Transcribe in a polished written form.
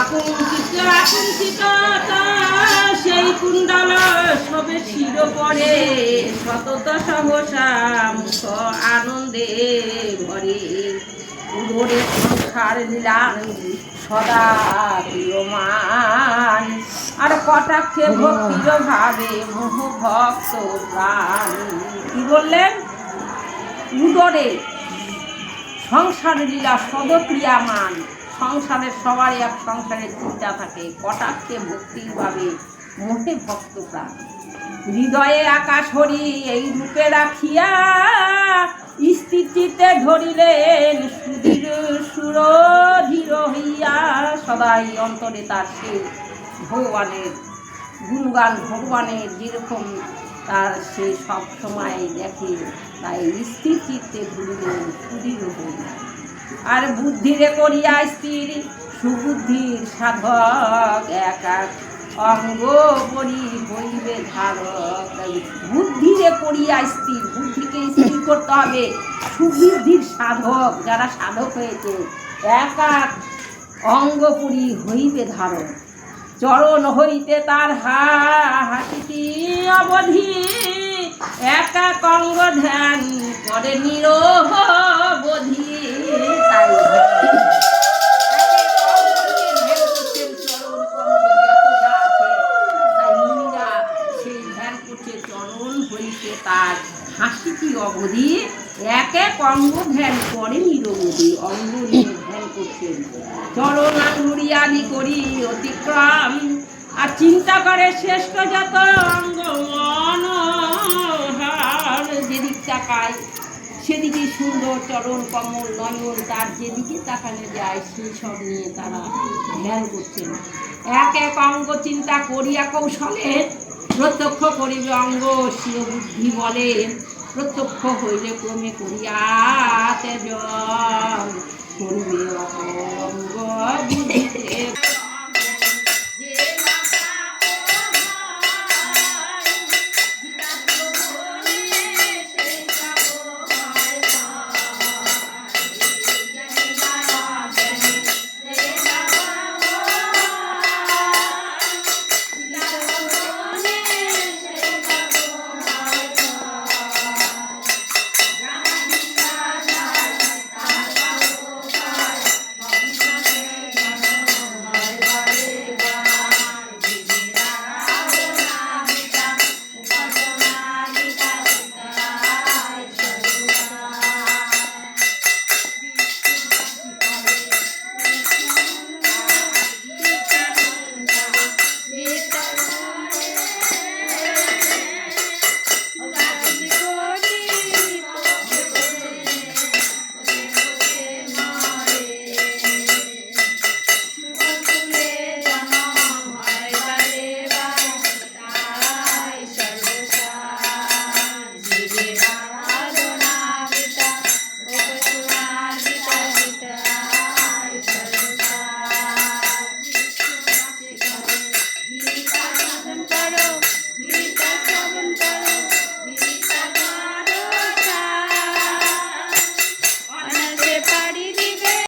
আকুঞ্চিত আকুঞ্চিত সেই কুণ্ডল সবে শির পরে সতত সহসা মুখ আনন্দে ভরে উদরে সংসার লীলার সদা প্রিয়মান আর কটাক্ষে ভক্তির ভাবে মোহ ভক্ত প্রাণ। কি বললেন? উদরে সংসার লীলা সদক্রিয়ামান। সংসারের সবারই এক সংসারের চিন্তা থাকে। কটাক্ষে ভক্তির ভাবে মোহে ভক্ত প্রাণ। হৃদয়ে আকাশ হরি এই রূপে রাখিয়া স্থির চিত্তে ধরিলেন সুধীর সুরধীর হইয়া। সদাই অন্তরে তার সে ভগবানের গুণগান, ভগবানের যেরকম তার সে সব সময় দেখে, তাই স্থির চিত্তে ধরিলেন সুধীর হইয়া। আর বুদ্ধিরে করিয়া স্থির সুবুদ্ধির সাধক এক এক অঙ্গ পরি হইবে ধারক। বুদ্ধিরে করিয়া স্থির, বুদ্ধিকে স্থির করতে হবে। সুবুদ্ধির সাধক, যারা সাধক হয়েছে, এক এক অঙ্গ পরি হইবে ধারক। চরণ হইতে তার হাসিটি অবধি এক এক অঙ্গ ধ্যান করে নিরবধি। তাই চরণ হইতে তার হাসিটি অবধি এক এক অঙ্গ ধ্যান করে নিরবধি। অঙ্গ নিয়ে ধ্যান করছেন। চরণ আঙ্গুরিয়াদি করি অতিক্রম আর চিন্তা করে শ্রেষ্ঠ যত অঙ্গ মনোহর। যেদিক তাকায় সেদিকে সুন্দর চরণ কমল নয়ন, তার যেদিকে তাকানো যায় সেই সব নিয়ে তারা ধ্যান করছেন। এক এক অঙ্গ চিন্তা করিয়া কৌশলে প্রত্যক্ষ করিবে অঙ্গ শিব বুদ্ধি বলে। প্রত্যক্ষ হইলে ক্রমে করিয়া তেজ করিবে অঙ্গ বুদ্ধি